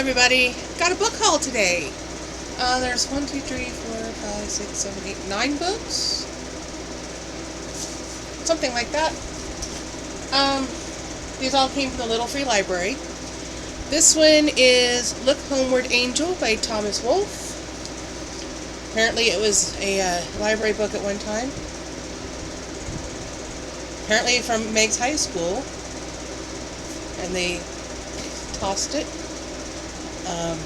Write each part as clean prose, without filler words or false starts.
everybody. Got a book haul today. There's 1, 2, 3, 4, 5, 6, 7, 8, 9 books. Something like that. These all came from the Little Free Library. This one is Look Homeward Angel by Thomas Wolfe. Apparently it was a library book at one time. Apparently from Meigs High School. And they tossed it. A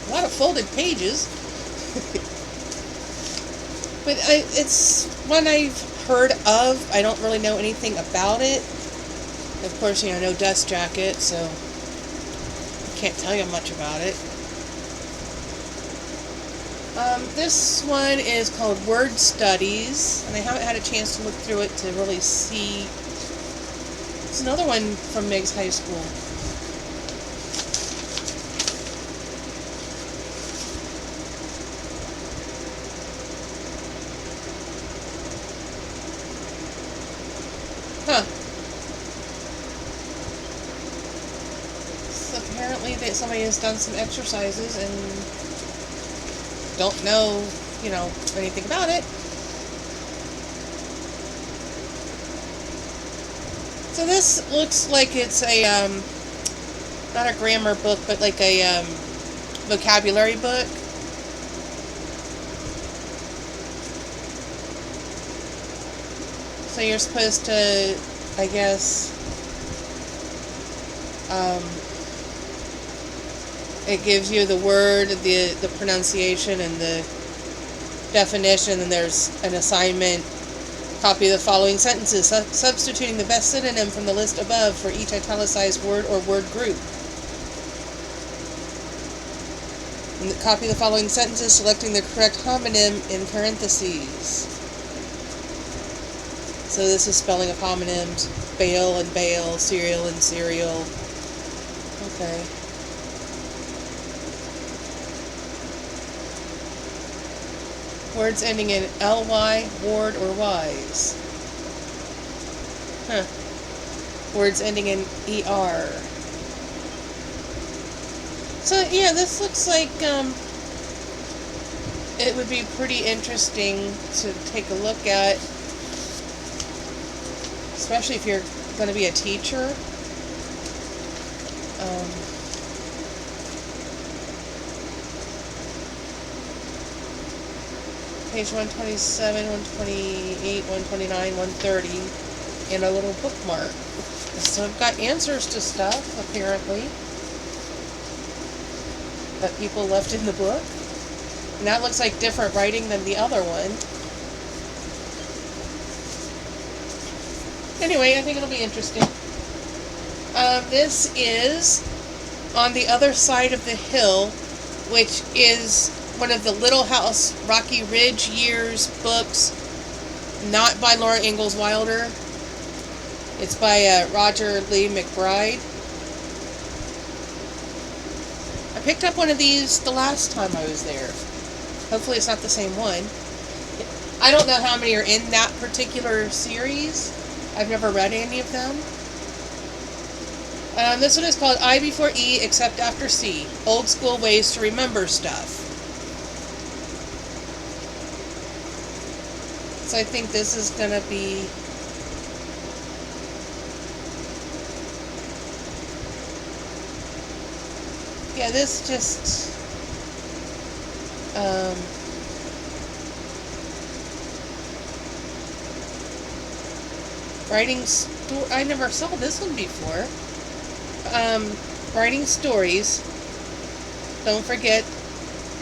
lot of folded pages. But it's one I've heard of. I don't really know anything about it. Of course, no dust jacket, so I can't tell you much about it. This one is called Word Studies, and I haven't had a chance to look through it to really see. It's another one from Meigs High School. Huh. So apparently somebody has done some exercises and don't know, anything about it. So this looks like it's a, not a grammar book, but like a vocabulary book. So you're supposed to, I guess, it gives you the word, the pronunciation, and the definition, and there's an assignment. Copy the following sentences, substituting the best synonym from the list above for each italicized word or word group. And copy the following sentences, selecting the correct homonym in parentheses. So this is spelling of homonyms: bail and bail, cereal and cereal. Okay. Words ending in ly, ward, or wise. Huh. Words ending in er. So yeah, this looks like it would be pretty interesting to take a look at, especially if you're going to be a teacher. Page 127, 128, 129, 130, and a little bookmark. So I've got answers to stuff, apparently, that people left in the book. And that looks like different writing than the other one. Anyway, I think it'll be interesting. This is On the Other Side of the Hill, which is one of the Little House, Rocky Ridge Years books, not by Laura Ingalls Wilder. It's by Roger Lee McBride. I picked up one of these the last time I was there. Hopefully it's not the same one. I don't know how many are in that particular series. I've never read any of them. This one is called I Before E Except After C. Old School Ways to Remember Stuff. So I think this is going to be this just I never saw this one before. Writing stories. Don't forget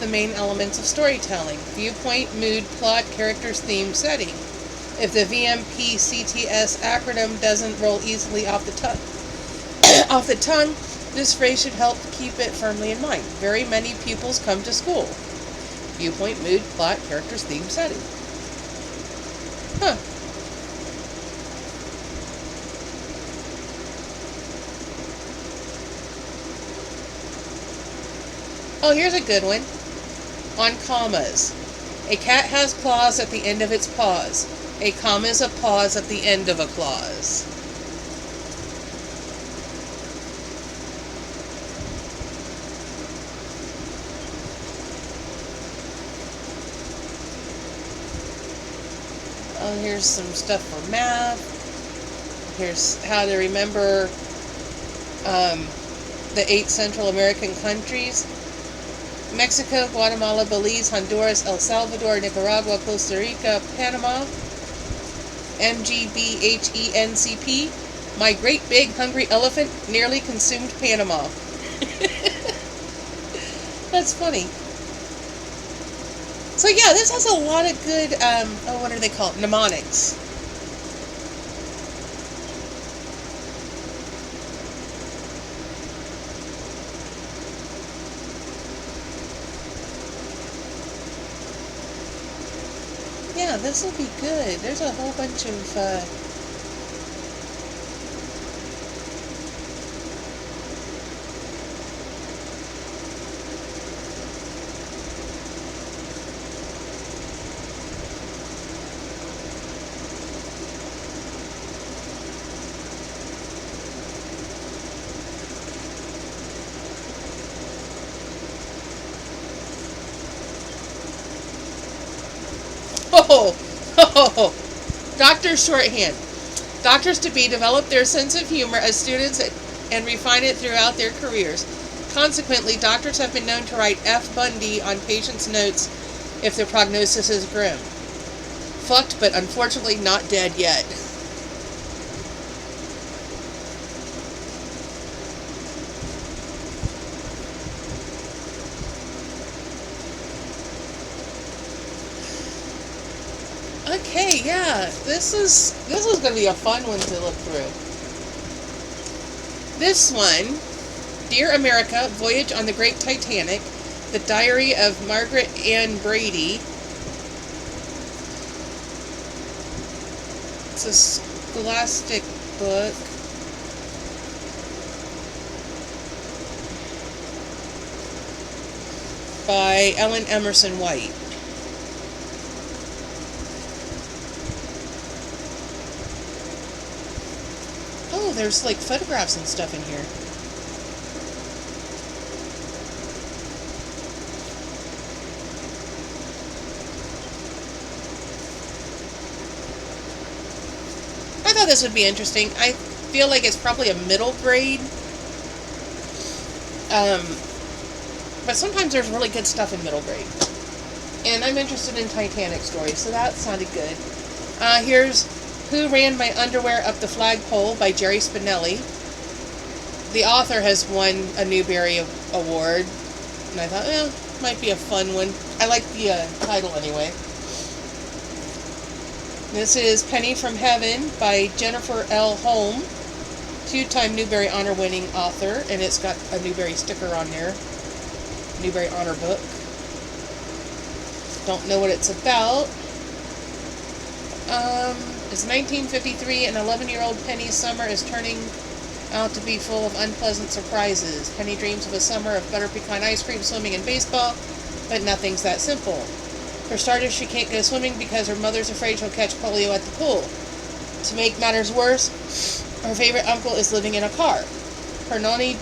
the main elements of storytelling: viewpoint, mood, plot, characters, theme, setting. If the VMPCTS acronym doesn't roll easily off the tongue, this phrase should help keep it firmly in mind. Very many pupils come to school. Viewpoint, mood, plot, characters, theme, setting. Huh. Oh, here's a good one. On commas. A cat has claws at the end of its paws. A comma is a pause at the end of a clause. Oh, here's some stuff for math. Here's how to remember the 8 Central American countries: Mexico, Guatemala, Belize, Honduras, El Salvador, Nicaragua, Costa Rica, Panama. MGBHENCP. My great big hungry elephant nearly consumed Panama. That's funny. So yeah, this has a lot of good, what are they called? Mnemonics. Yeah, this will be good. There's a whole bunch of, Doctor's shorthand. Doctors-to-be develop their sense of humor as students and refine it throughout their careers. Consequently, doctors have been known to write F. Bundy on patients' notes if their prognosis is grim. Fucked, but unfortunately not dead yet. Okay, yeah, this is going to be a fun one to look through. This one, Dear America, Voyage on the Great Titanic, The Diary of Margaret Ann Brady. It's a scholastic book. By Ellen Emerson White. Oh, there's like photographs and stuff in here. I thought this would be interesting. I feel like it's probably a middle grade. But sometimes there's really good stuff in middle grade. And I'm interested in Titanic stories, so that sounded good. Here's Who Ran My Underwear Up the Flagpole by Jerry Spinelli. The author has won a Newbery Award, and I thought, might be a fun one. I like the title anyway. This is Penny from Heaven by Jennifer L. Holm, 2-time Newbery Honor winning author, and it's got a Newbery sticker on there. Newbery Honor book. Don't know what it's about. It's 1953, and 11-year-old Penny's summer is turning out to be full of unpleasant surprises. Penny dreams of a summer of butter pecan ice cream, swimming, and baseball, but nothing's that simple. For starters, she can't go swimming because her mother's afraid she'll catch polio at the pool. To make matters worse, her favorite uncle is living in a car. Her nanny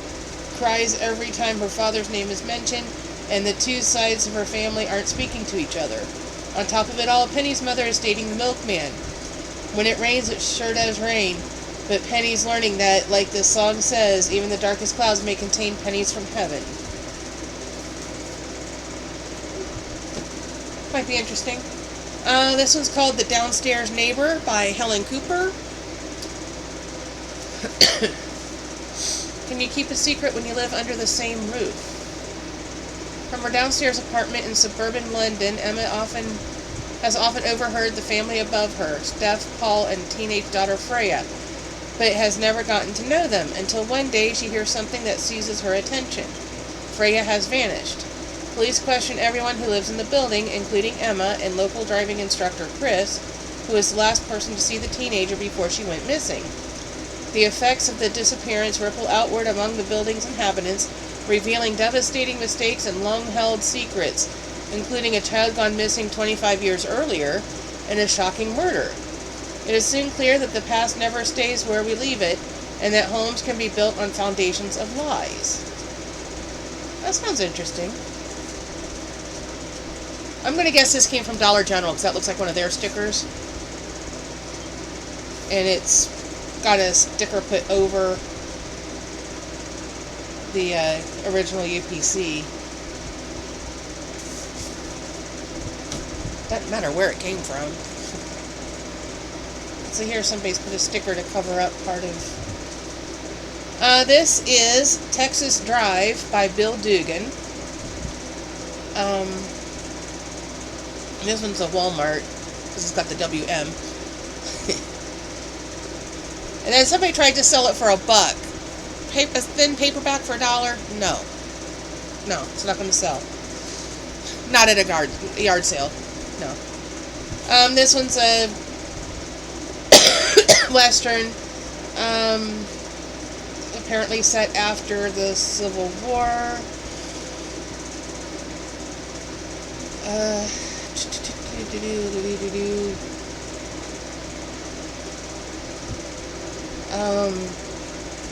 cries every time her father's name is mentioned, and the two sides of her family aren't speaking to each other. On top of it all, Penny's mother is dating the milkman. When it rains, it sure does rain. But Penny's learning that, like the song says, even the darkest clouds may contain pennies from heaven. Might be interesting. This one's called The Downstairs Neighbor by Helen Cooper. Can you keep a secret when you live under the same roof? From her downstairs apartment in suburban London, Emma has often overheard the family above her, Steph, Paul, and teenage daughter Freya, but has never gotten to know them, until one day she hears something that seizes her attention. Freya has vanished. Police question everyone who lives in the building, including Emma and local driving instructor Chris, who was the last person to see the teenager before she went missing. The effects of the disappearance ripple outward among the building's inhabitants, revealing devastating mistakes and long-held secrets, including a child gone missing 25 years earlier and a shocking murder. It is soon clear that the past never stays where we leave it, and that homes can be built on foundations of lies. That sounds interesting. I'm going to guess this came from Dollar General, because that looks like one of their stickers. and it's got a sticker put over the original UPC. Doesn't matter where it came from. So here somebody's put a sticker to cover up part of... this is Texas Drive by Bill Dugan. This one's a Walmart, because it's got the WM. And then somebody tried to sell it for $1. A thin paperback for $1? No. No, it's not going to sell. Not at a yard sale. No. This one's a Western, apparently set after the Civil War.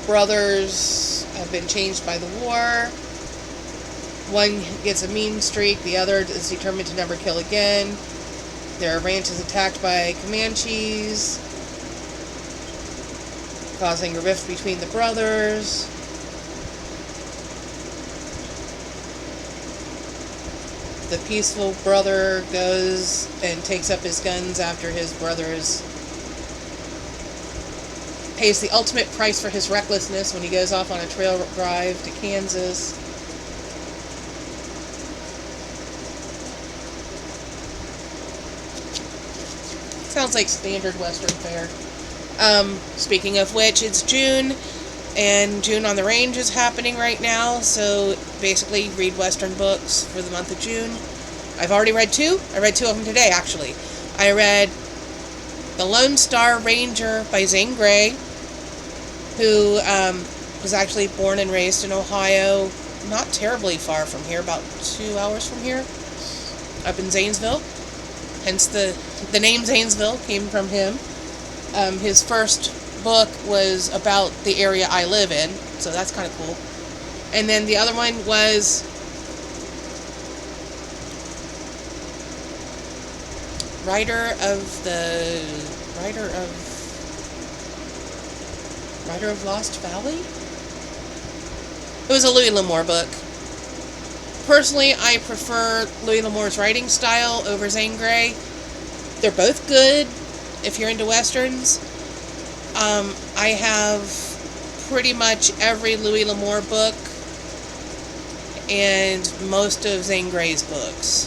Brothers have been changed by the war. One gets a mean streak, the other is determined to never kill again. Their ranch is attacked by Comanches, causing a rift between the brothers. The peaceful brother goes and takes up his guns after his brothers pays the ultimate price for his recklessness when he goes off on a trail drive to Kansas. Sounds like standard Western fare. Speaking of which, it's June, and June on the Range is happening right now, so basically read Western books for the month of June. I've already read 2. I read 2 of them today, actually. I read The Lone Star Ranger by Zane Grey, who was actually born and raised in Ohio, not terribly far from here, about 2 hours from here, up in Zanesville. Hence the name Zanesville came from him. His first book was about the area I live in, so that's kind of cool. And then the other one was Rider of Lost Valley? It was a Louis L'Amour book. Personally, I prefer Louis L'Amour's writing style over Zane Grey. They're both good if you're into Westerns. I have pretty much every Louis L'Amour book and most of Zane Grey's books,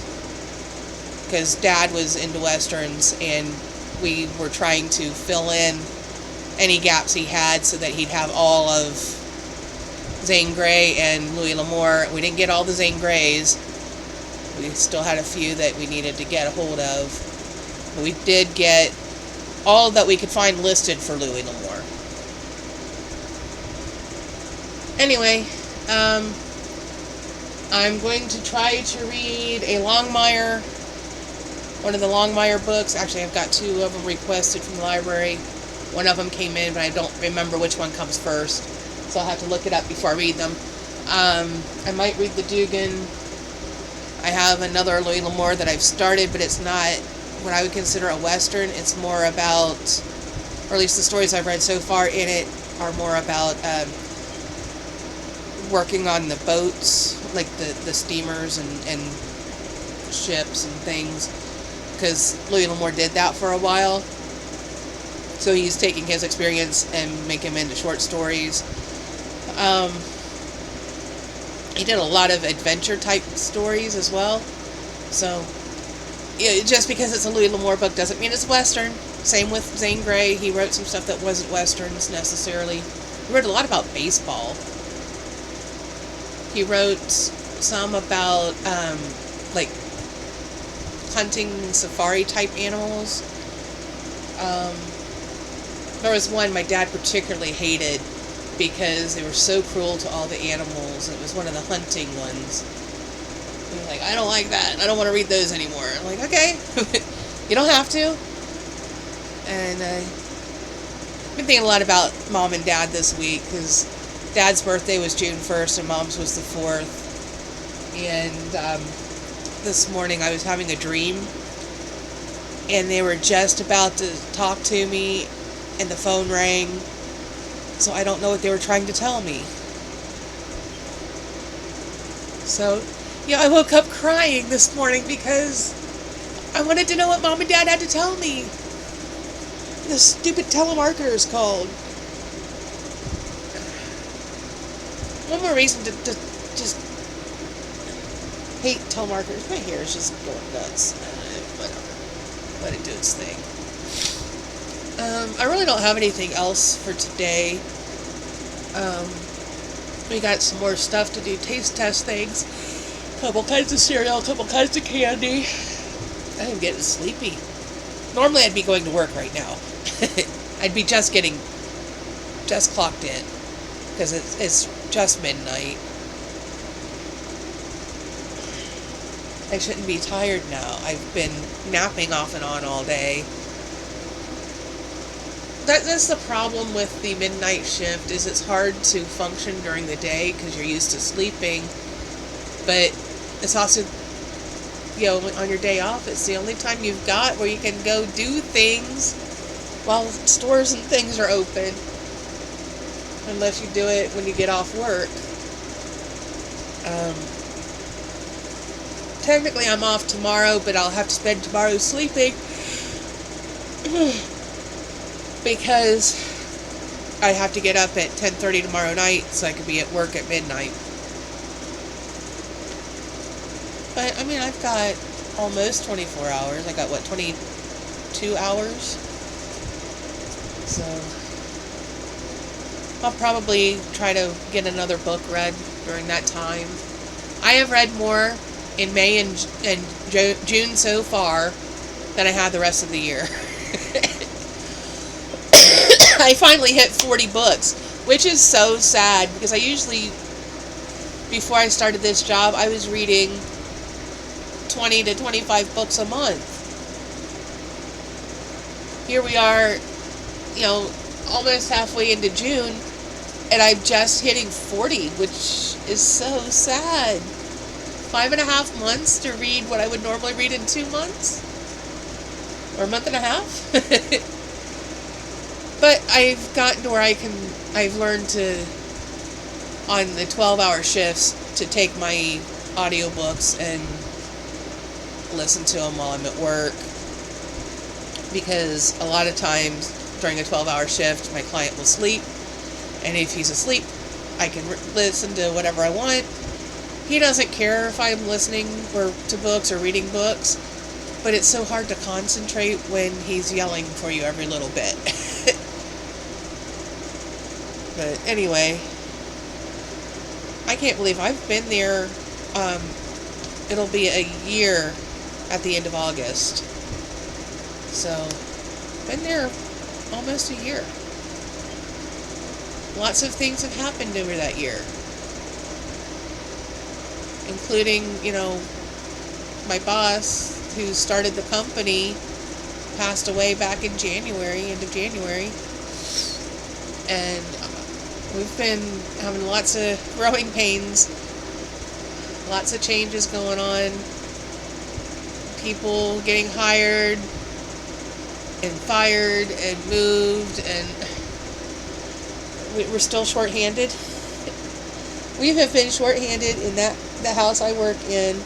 because Dad was into Westerns and we were trying to fill in any gaps he had so that he'd have all of Zane Grey and Louis L'Amour. We didn't get all the Zane Greys. We still had a few that we needed to get a hold of. But we did get all that we could find listed for Louis L'Amour. Anyway, I'm going to try to read a Longmire, one of the Longmire books. Actually, I've got 2 of them requested from the library. One of them came in, but I don't remember which one comes first, so I'll have to look it up before I read them. I might read the Dugan. I have another Louis L'Amour that I've started, but it's not what I would consider a Western. It's more about, or at least the stories I've read so far in it are more about working on the boats, like the steamers and ships and things, because Louis L'Amour did that for a while. So he's taking his experience and making them into short stories. He did a lot of adventure type stories as well. So just because it's a Louis L'Amour book doesn't mean it's Western. Same with Zane Grey. He wrote some stuff that wasn't Westerns necessarily. He wrote a lot about baseball. He wrote some about like hunting and safari type animals. There was one my dad particularly hated because they were so cruel to all the animals. It was one of the hunting ones. He was like, I don't like that. I don't want to read those anymore. I'm like, okay. You don't have to. And I've been thinking a lot about Mom and Dad this week, because Dad's birthday was June 1st and Mom's was the 4th. And this morning I was having a dream, and they were just about to talk to me, and the phone rang, so I don't know what they were trying to tell me. So, yeah, I woke up crying this morning because I wanted to know what Mom and Dad had to tell me. The stupid telemarketers called. One more reason to just hate telemarketers. My hair is just going nuts. Whatever. Let it do its thing. I really don't have anything else for today. We got some more stuff to do, taste test things. A couple kinds of cereal, a couple kinds of candy. I am getting sleepy. Normally I'd be going to work right now. I'd be just clocked in. Because it's just midnight. I shouldn't be tired now. I've been napping off and on all day. That's the problem with the midnight shift, is it's hard to function during the day because you're used to sleeping. But it's also, on your day off, it's the only time you've got where you can go do things while stores and things are open. Unless you do it when you get off work. Technically I'm off tomorrow, but I'll have to spend tomorrow sleeping. Because I have to get up at 10:30 tomorrow night so I can be at work at midnight. But, I've got almost 24 hours. I got, 22 hours? So, I'll probably try to get another book read during that time. I have read more in May and June so far than I had the rest of the year. I finally hit 40 books, which is so sad because I usually, before I started this job, I was reading 20 to 25 books a month. Here we are, almost halfway into June, and I'm just hitting 40, which is so sad. 5.5 months to read what I would normally read in 2 months? Or a month and a half? But I've gotten to where I've learned to, on the 12-hour shifts, to take my audiobooks and listen to them while I'm at work. Because a lot of times during a 12-hour shift, my client will sleep. And if he's asleep, I can listen to whatever I want. He doesn't care if I'm listening to books or reading books. But it's so hard to concentrate when he's yelling for you every little bit. But anyway, I can't believe I've been there. It'll be a year at the end of August. So, been there almost a year. Lots of things have happened over that year. Including, my boss, who started the company, passed away back in January, end of January. And we've been having lots of growing pains, lots of changes going on, people getting hired and fired and moved, and we're still short-handed. We have been short-handed in the house I work in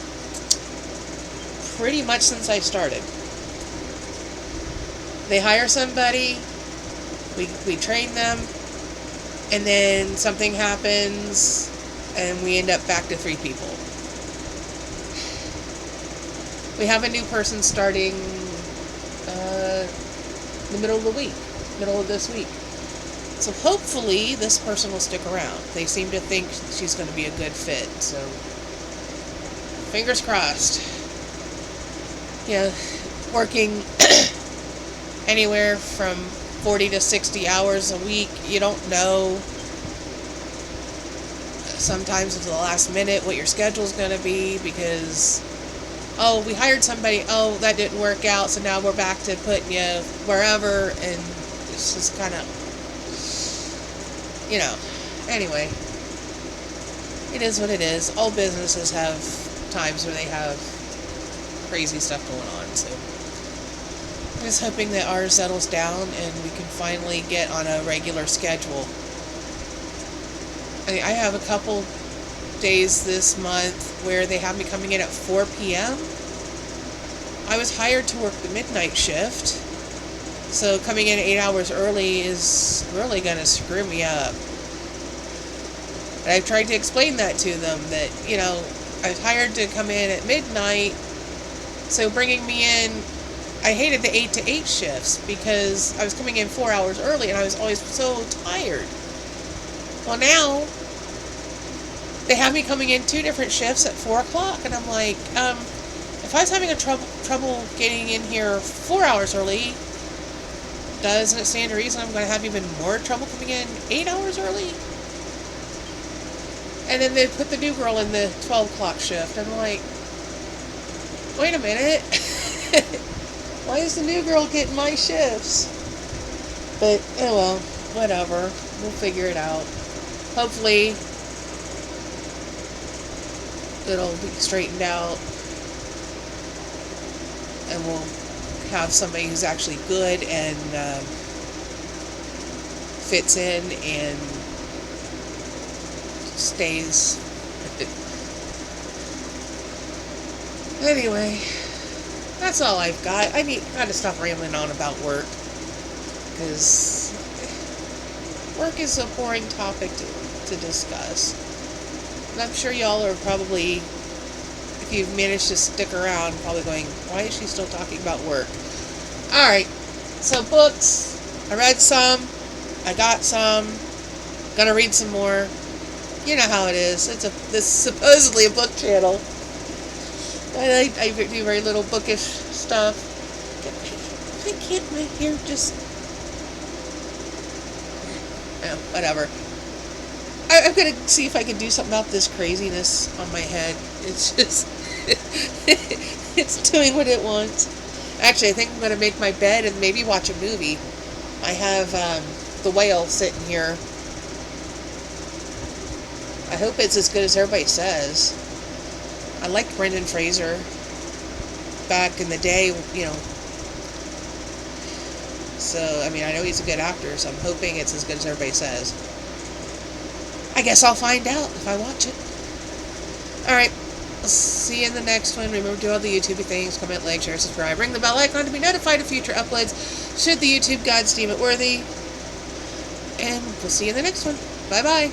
pretty much since I started. They hire somebody, we train them, and then something happens, and we end up back to 3 people. We have a new person starting the middle of this week. So hopefully this person will stick around. They seem to think she's going to be a good fit, so fingers crossed. Working anywhere from 40 to 60 hours a week. You don't know sometimes at the last minute what your schedule's going to be because, we hired somebody, that didn't work out, so now we're back to putting you wherever, and it's just kind of, anyway, it is what it is. All businesses have times where they have crazy stuff going on, so just hoping that ours settles down and we can finally get on a regular schedule. I have a couple days this month where they have me coming in at 4 p.m. I was hired to work the midnight shift, so coming in 8 hours early is really going to screw me up. And I've tried to explain that to them, that, you know, I was hired to come in at midnight, so bringing me in, I hated the 8 to 8 shifts because I was coming in 4 hours early and I was always so tired. Well, now they have me coming in 2 different shifts at 4 o'clock, and I'm like, if I was having a trouble getting in here 4 hours early, doesn't it stand to reason I'm going to have even more trouble coming in 8 hours early? And then they put the new girl in the 12 o'clock shift. I'm like, wait a minute. Why is the new girl getting my shifts? But, oh well, whatever. We'll figure it out. Hopefully, it'll be straightened out. And we'll have somebody who's actually good and fits in and stays. Anyway, that's all I've got. I gotta stop rambling on about work, because work is a boring topic to discuss. And I'm sure y'all are probably, if you've managed to stick around, probably going, why is she still talking about work? Alright, so books. I read some. I got some. Gonna read some more. You know how it is. This is supposedly a book channel. I do very little bookish stuff. I can't my hair just... Oh, whatever. I'm going to see if I can do something about this craziness on my head. It's just... it's doing what it wants. Actually, I think I'm going to make my bed and maybe watch a movie. I have The Whale sitting here. I hope it's as good as everybody says. I liked Brendan Fraser back in the day, you know. So, I mean, I know he's a good actor, so I'm hoping it's as good as everybody says. I guess I'll find out if I watch it. Alright, I'll see you in the next one. Remember to do all the YouTube things, comment, like, share, subscribe. Ring the bell icon to be notified of future uploads, should the YouTube gods deem it worthy. And we'll see you in the next one. Bye-bye.